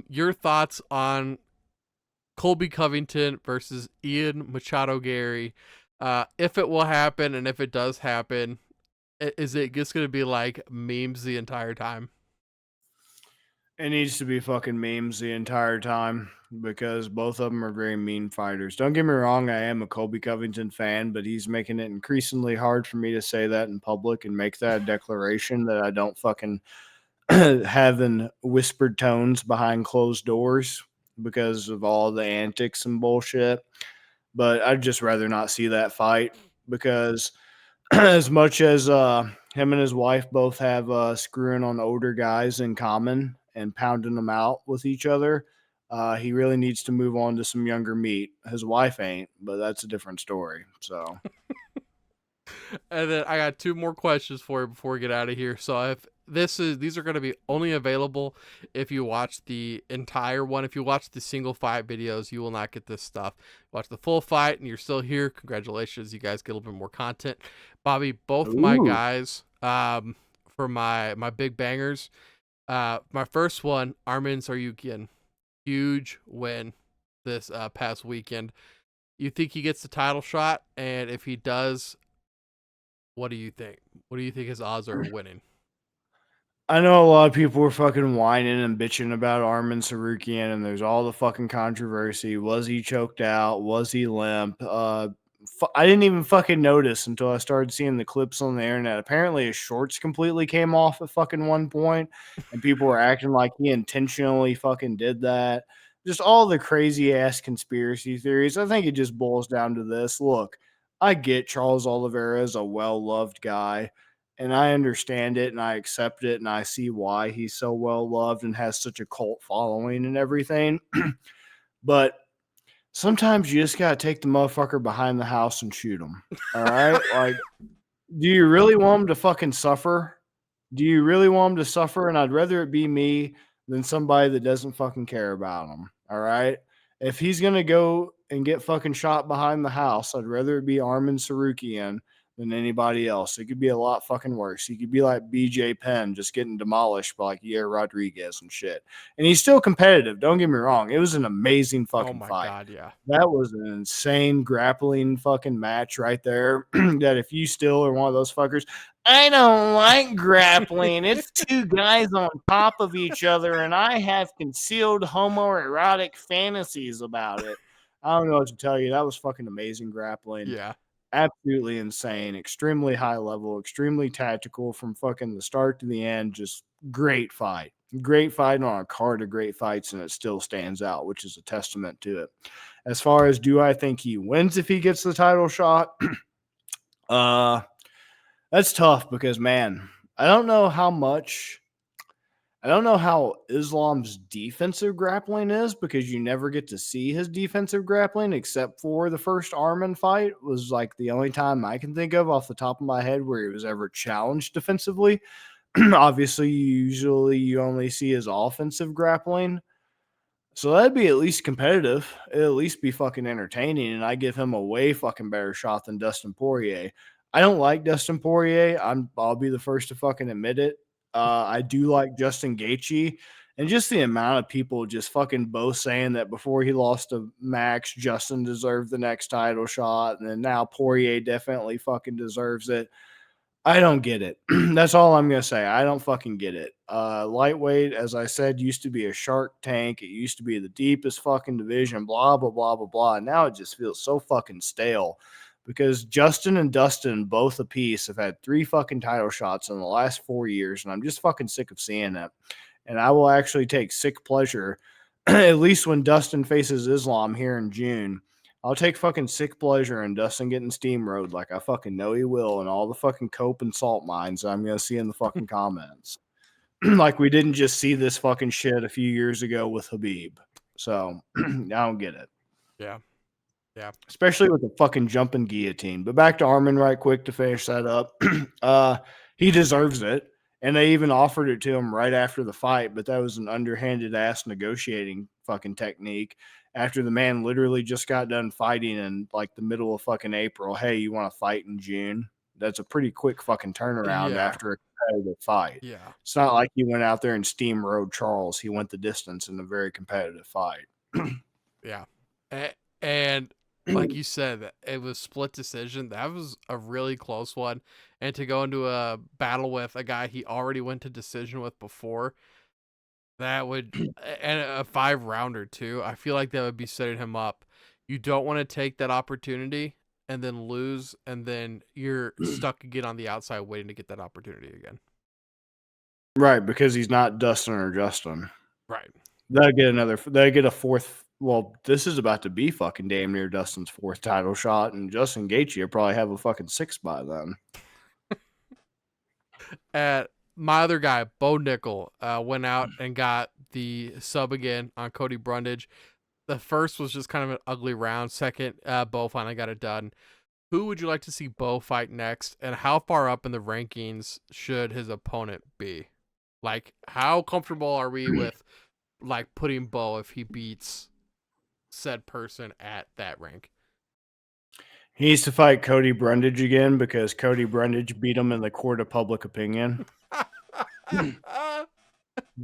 your thoughts on Colby Covington versus Ian Machado Gary, if it will happen, and if it does happen, is it just going to be like memes the entire time? It needs to be fucking memes the entire time because both of them are very mean fighters. Don't get me wrong, I am a Colby Covington fan, but he's making it increasingly hard for me to say that in public and make that declaration that I don't fucking have in whispered tones behind closed doors because of all the antics and bullshit. But I'd just rather not see that fight because as much as him and his wife both have screwing on older guys in common and pounding them out with each other, he really needs to move on to some younger meat. His wife ain't, but that's a different story. So, and then I got 2 more questions for you before we get out of here. So if these are going to be only available if you watch the entire one. If you watch the single fight videos, you will not get this stuff. Watch the full fight and you're still here. Congratulations. You guys get a little bit more content. Bobby, both my guys, for my big bangers. My first one, Arman Tsarukyan, huge win this past weekend. You think he gets the title shot? And if he does, what do you think? What do you think his odds are of winning? I know a lot of people were fucking whining and bitching about Arman Tsarukyan, and there's all the fucking controversy. Was he choked out? Was he limp? I didn't even fucking notice until I started seeing the clips on the internet. Apparently, his shorts completely came off at fucking one point, and people were acting like he intentionally fucking did that. Just all the crazy ass conspiracy theories. I think it just boils down to this. Look, I get Charles Oliveira is a well-loved guy, and I understand it and I accept it and I see why he's so well loved and has such a cult following and everything. But sometimes you just got to take the motherfucker behind the house and shoot him. All right? Like, do you really want him to fucking suffer? Do you really want him to suffer? And I'd rather it be me than somebody that doesn't fucking care about him. All right? If he's going to go and get fucking shot behind the house, I'd rather it be Arman Tsarukyan than anybody else. It could be a lot fucking worse. He could be like BJ Penn just getting demolished by like Yair Rodriguez and shit. And he's still competitive. Don't get me wrong. It was an amazing fucking fight. God, yeah. That was an insane grappling fucking match right there. That if you still are one of those fuckers, I don't like grappling. It's 2 guys on top of each other, and I have concealed homoerotic fantasies about it. I don't know what to tell you. That was fucking amazing grappling. Yeah. Absolutely insane, extremely high level, extremely tactical from fucking the start to the end. Just great fight. Great fight on a card of great fights, and it still stands out, which is a testament to it. As far as do I think he wins if he gets the title shot? That's tough because, man, I don't know how Islam's defensive grappling is because you never get to see his defensive grappling except for the first Arman fight was like the only time I can think of off the top of my head where he was ever challenged defensively. Obviously, usually you only see his offensive grappling. So that'd be at least competitive. It'd at least be fucking entertaining, and I give him a way fucking better shot than Dustin Poirier. I don't like Dustin Poirier. I'll be the first to fucking admit it. I do like Justin Gaethje, and just the amount of people just fucking both saying that before he lost to Max, Justin deserved the next title shot, and then now Poirier definitely fucking deserves it. I don't get it. That's all I'm gonna say. I don't fucking get it. Lightweight, as I said, used to be a Shark Tank. It used to be the deepest fucking division. Blah blah blah blah blah. And now it just feels so fucking stale because Justin and Dustin both apiece have had 3 fucking title shots in the last 4 years, and I'm just fucking sick of seeing it. And I will actually take sick pleasure, at least when Dustin faces Islam here in June. I'll take fucking sick pleasure in Dustin getting steamrolled like I fucking know he will, and all the fucking cope and salt mines I'm gonna see in the fucking comments. Like we didn't just see this fucking shit a few years ago with Habib. So I don't get it. Yeah. Yeah. Especially with the fucking jumping guillotine. But back to Armin right quick to finish that up. He deserves it. And they even offered it to him right after the fight, but that was an underhanded ass negotiating fucking technique after the man literally just got done fighting in like the middle of fucking April. Hey, you want to fight in June? That's a pretty quick fucking turnaround Yeah. after a competitive fight. Yeah. It's not like he went out there and steamrolled Charles. He went the distance in a very competitive fight. Yeah. And like you said, it was split decision. That was a really close one. And to go into a battle with a guy he already went to decision with before, that would, and a 5-rounder too. I feel like that would be setting him up. You don't want to take that opportunity and then lose, and then you're stuck again on the outside waiting to get that opportunity again. Right, because he's not Dustin or Justin. Right. They'll get a fourth. Well, this is about to be fucking damn near Dustin's 4th title shot, and Justin Gaethje will probably have a fucking 6th by then. My other guy, Bo Nickel, went out and got the sub again on Cody Brundage. The first was just kind of an ugly round. Second, Bo finally got it done. Who would you like to see Bo fight next, and how far up in the rankings should his opponent be? Like, how comfortable are we with like putting Bo if he beats said person at that rank? He needs to fight Cody Brundage again because Cody Brundage beat him in the court of public opinion.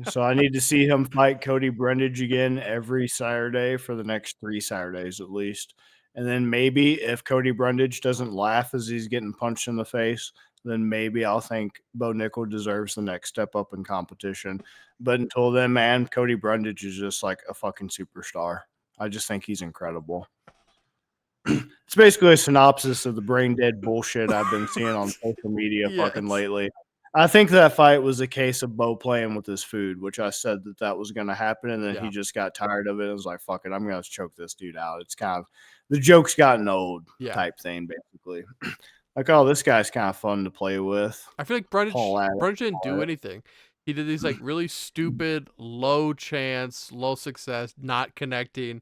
So I need to see him fight Cody Brundage again every Saturday for the next 3 Saturdays at least. And then maybe if Cody Brundage doesn't laugh as he's getting punched in the face, then maybe I'll think Bo Nickel deserves the next step up in competition. But until then, man, Cody Brundage is just like a fucking superstar. I just think he's incredible. It's basically a synopsis of the brain dead bullshit I've been seeing on social media fucking lately. I think that fight was a case of Bo playing with his food, which I said that was going to happen, and then he just got tired of it and was like, fuck it, I'm going to choke this dude out. It's kind of the joke's gotten old type thing, basically. Like, oh, this guy's kind of fun to play with. I feel like Brundage didn't do anything. He did these like really stupid, low chance, low success, not connecting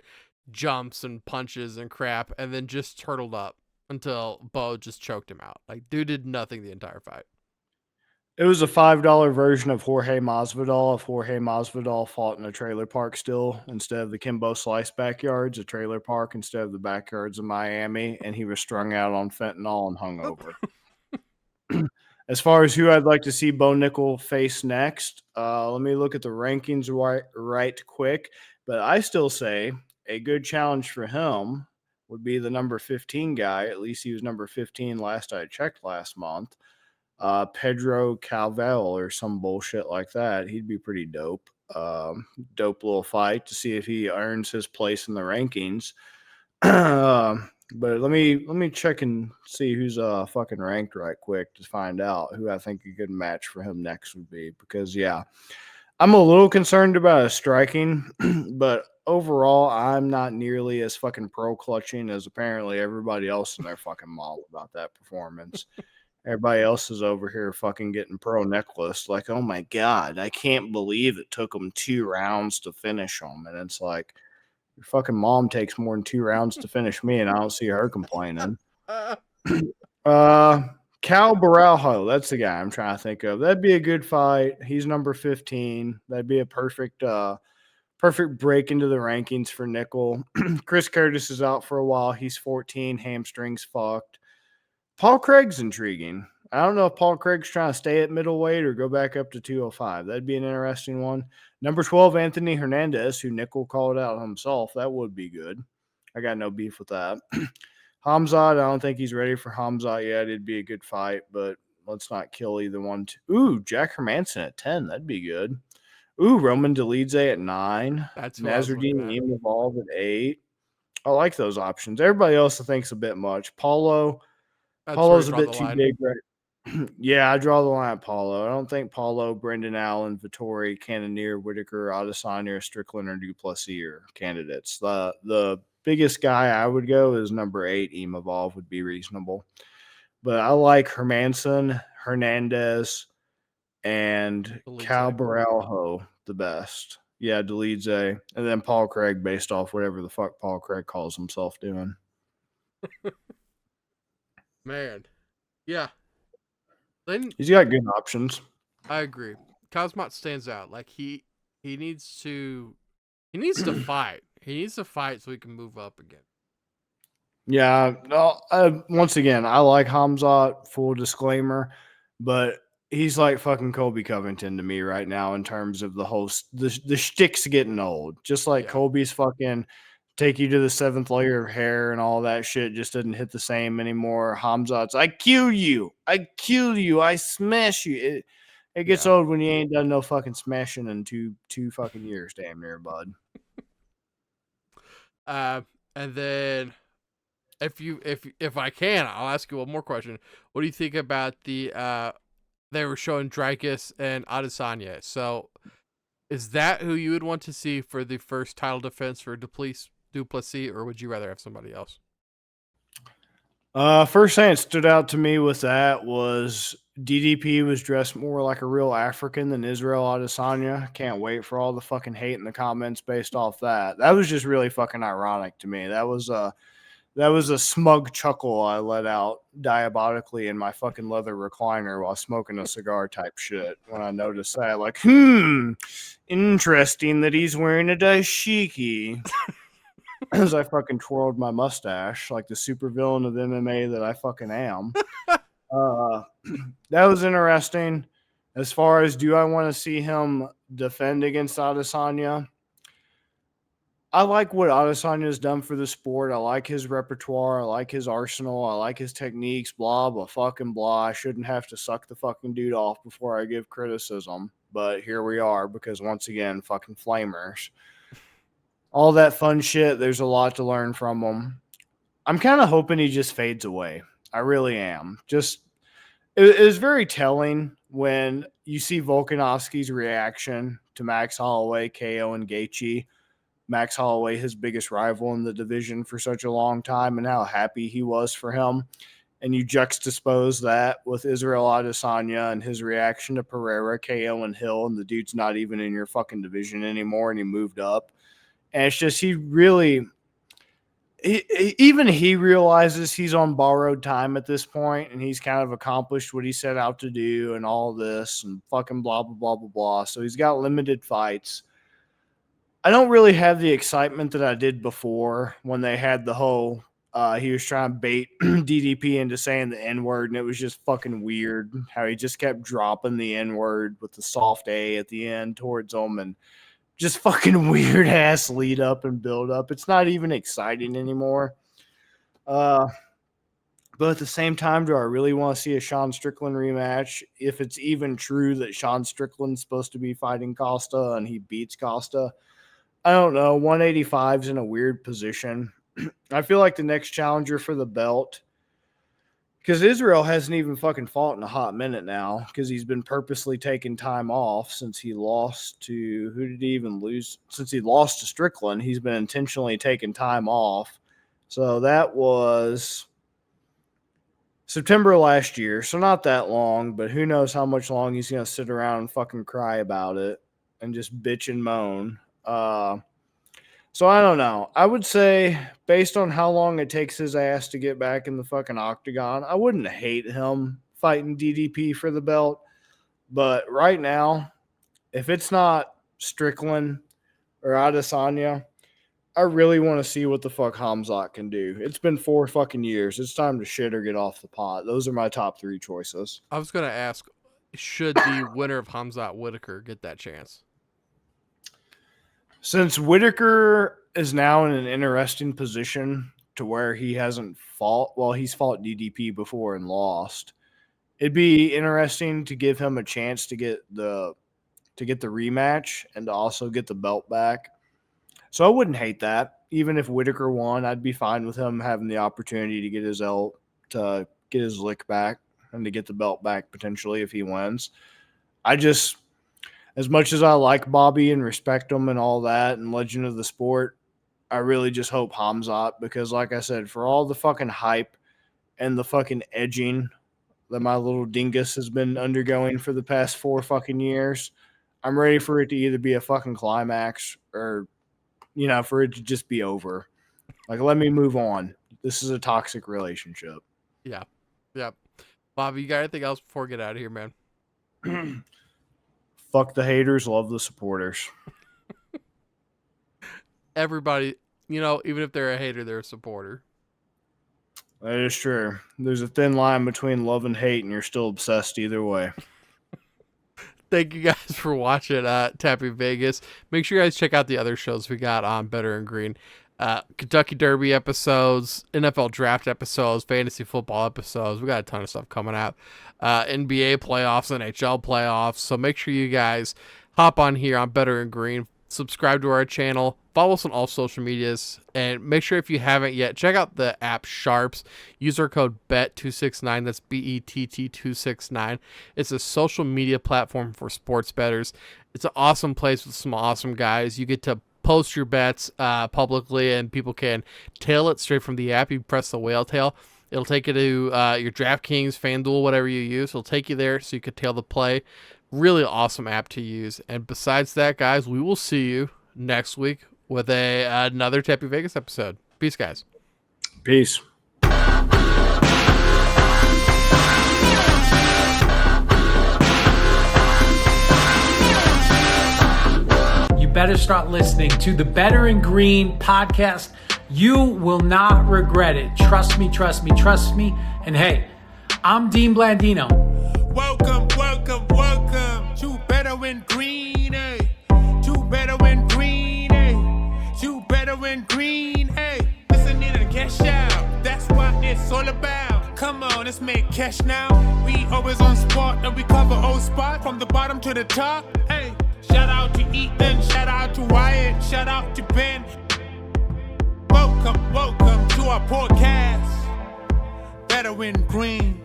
jumps and punches and crap, and then just turtled up until Bo just choked him out. Like, dude did nothing the entire fight. It was a $5 version of Jorge Masvidal if Jorge Masvidal fought in a trailer park still instead of the Kimbo Slice backyards, a trailer park instead of the backyards of Miami, and he was strung out on fentanyl and hungover. As far as who I'd like to see Bo Nickel face next, let me look at the rankings right quick. But I still say a good challenge for him would be the number 15 guy. At least he was number 15 last I checked last month. Pedro Calvel or some bullshit like that. He'd be pretty dope. Dope little fight to see if he earns his place in the rankings. But let me check and see who's fucking ranked right quick to find out who I think a good match for him next would be. Because I'm a little concerned about his striking, but overall I'm not nearly as fucking pro clutching as apparently everybody else in their fucking mall about that performance. Everybody else is over here fucking getting pro necklace. Like, oh my God, I can't believe it took them 2 rounds to finish them. And it's like, your fucking mom takes more than 2 rounds to finish me, and I don't see her complaining. Cal Baralho, that's the guy I'm trying to think of. That'd be a good fight. He's number 15. That'd be a perfect break into the rankings for Nickel. Chris Curtis is out for a while. He's 14, hamstrings fucked. Paul Craig's intriguing. I don't know if Paul Craig's trying to stay at middleweight or go back up to 205. That'd be an interesting one. Number 12, Anthony Hernandez, who Nickel called out himself. That would be good. I got no beef with that. Hamzat, I don't think he's ready for Hamzat yet. It'd be a good fight, but let's not kill either one. Ooh, Jack Hermanson at 10. That'd be good. Ooh, Roman Dolidze at 9. That's who I was looking Nasruddin at. Imavov at 8. I like those options. Everybody else I think's a bit much. Paulo's a draw the bit too line. big, right? Yeah, I draw the line at Paulo. I don't think Paulo, Brendan Allen, Vittori, Cannonier, Whitaker, Adesanya, Strickland, or Duplessis are candidates. The biggest guy I would go is number 8, Imavov would be reasonable. But I like Hermanson, Hernandez, and Dolidze. Cal Baralho the best. Yeah, Dolidze. And then Paul Craig based off whatever the fuck Paul Craig calls himself doing. Man. Yeah. Then He's got good options. I agree. Kazmat stands out. Like he needs to fight. He needs to fight so he can move up again. Yeah. No, once again, I like Hamzat, full disclaimer, but he's like fucking Colby Covington to me right now in terms of the whole the shtick's getting old. Just like Colby's fucking take you to the 7th layer of hair and all that shit just doesn't hit the same anymore. Hamzat's I kill you, I smash you. It gets old when you ain't done no fucking smashing in two fucking years, damn near, bud. And then if I can, I'll ask you one more question. What do you think about the they were showing Dricus and Adesanya? So is that who you would want to see for the first title defense for Duplessis, or would you rather have somebody else? First thing that stood out to me with that was DDP was dressed more like a real African than Israel Adesanya. Can't wait for all the fucking hate in the comments based off that. That was just really fucking ironic to me. That was a smug chuckle I let out diabolically in my fucking leather recliner while smoking a cigar type shit when I noticed that. Like, interesting that he's wearing a dashiki. As I fucking twirled my mustache like the supervillain of MMA that I fucking am. That was interesting. As far as do I want to see him defend against Adesanya? I like what Adesanya has done for the sport. I like his repertoire. I like his arsenal. I like his techniques. Blah, blah, fucking blah. I shouldn't have to suck the fucking dude off before I give criticism. But here we are because once again, fucking flamers. All that fun shit, there's a lot to learn from him. I'm kind of hoping he just fades away. I really am. Just it was very telling when you see Volkanovski's reaction to Max Holloway, KO, and Gaethje. Max Holloway, his biggest rival in the division for such a long time, and how happy he was for him. And you juxtapose that with Israel Adesanya and his reaction to Pereira, KO, and Hill, and the dude's not even in your fucking division anymore, and he moved up. And it's just he realizes he's on borrowed time at this point, and he's kind of accomplished what he set out to do and all this and fucking blah, blah, blah, blah, blah. So he's got limited fights. I don't really have the excitement that I did before when they had the whole he was trying to bait DDP into saying the N-word, and it was just fucking weird how he just kept dropping the N-word with the soft A at the end towards him, and just fucking weird ass lead up and build up. It's not even exciting anymore. But at the same time, do I really want to see a Sean Strickland rematch? If it's even true that Sean Strickland's supposed to be fighting Costa and he beats Costa, I don't know. 185's in a weird position. I feel like the next challenger for the belt, because Israel hasn't even fucking fought in a hot minute now because he's been purposely taking time off since he lost to – who did he even lose? Since he lost to Strickland, he's been intentionally taking time off. So that was September last year. So not that long, but who knows how much long he's going to sit around and fucking cry about it and just bitch and moan. So I don't know. I would say based on how long it takes his ass to get back in the fucking octagon, I wouldn't hate him fighting DDP for the belt. But right now, if it's not Strickland or Adesanya, I really want to see what the fuck Khamzat can do. It's been 4 fucking years. It's time to shit or get off the pot. Those are my top 3 choices. I was going to ask, should the winner of Khamzat Whitaker get that chance? Since Whitaker is now in an interesting position to where he hasn't fought, well, he's fought DDP before and lost. It'd be interesting to give him a chance to get the rematch and to also get the belt back. So I wouldn't hate that. Even if Whitaker won, I'd be fine with him having the opportunity to get his lick back and to get the belt back potentially if he wins. As much as I like Bobby and respect him and all that and legend of the sport, I really just hope Khamzat, because like I said, for all the fucking hype and the fucking edging that my little dingus has been undergoing for the past 4 fucking years, I'm ready for it to either be a fucking climax or, for it to just be over. Like, let me move on. This is a toxic relationship. Yeah. Yep. Bobby, you got anything else before we get out of here, man? Fuck the haters, love the supporters. Everybody, even if they're a hater, they're a supporter. That is true. There's a thin line between love and hate, and you're still obsessed either way. Thank you guys for watching Tapping Vegas. Make sure you guys check out the other shows we got on Better and Green. Kentucky Derby episodes, NFL Draft episodes, fantasy football episodes. We got a ton of stuff coming out. NBA playoffs, NHL playoffs. So make sure you guys hop on here on Better and Green. Subscribe to our channel. Follow us on all social medias. And make sure if you haven't yet, check out the app Sharps. Use our code BET269. That's BETT269. It's a social media platform for sports bettors. It's an awesome place with some awesome guys. You get to post your bets publicly, and people can tail it straight from the app. You press the whale tail. It'll take you to your DraftKings, FanDuel, whatever you use. It'll take you there so you could tail the play. Really awesome app to use. And besides that, guys, we will see you next week with another Tapping Vegas episode. Peace, guys. Peace. You better start listening to the Better and Green podcast. You will not regret it. Trust me, trust me, trust me. And hey, I'm Dean Blandino. Welcome, welcome, welcome to Better and Green, eh? To Better and Green, eh? To Better and Green, eh? Listening to cash out, that's what it's all about. Come on, let's make cash now. We always on spot and we cover old spot from the bottom to the top, hey. Shout out to Ethan, shout out to Wyatt, shout out to Ben. Welcome, welcome to our podcast, Better and Green.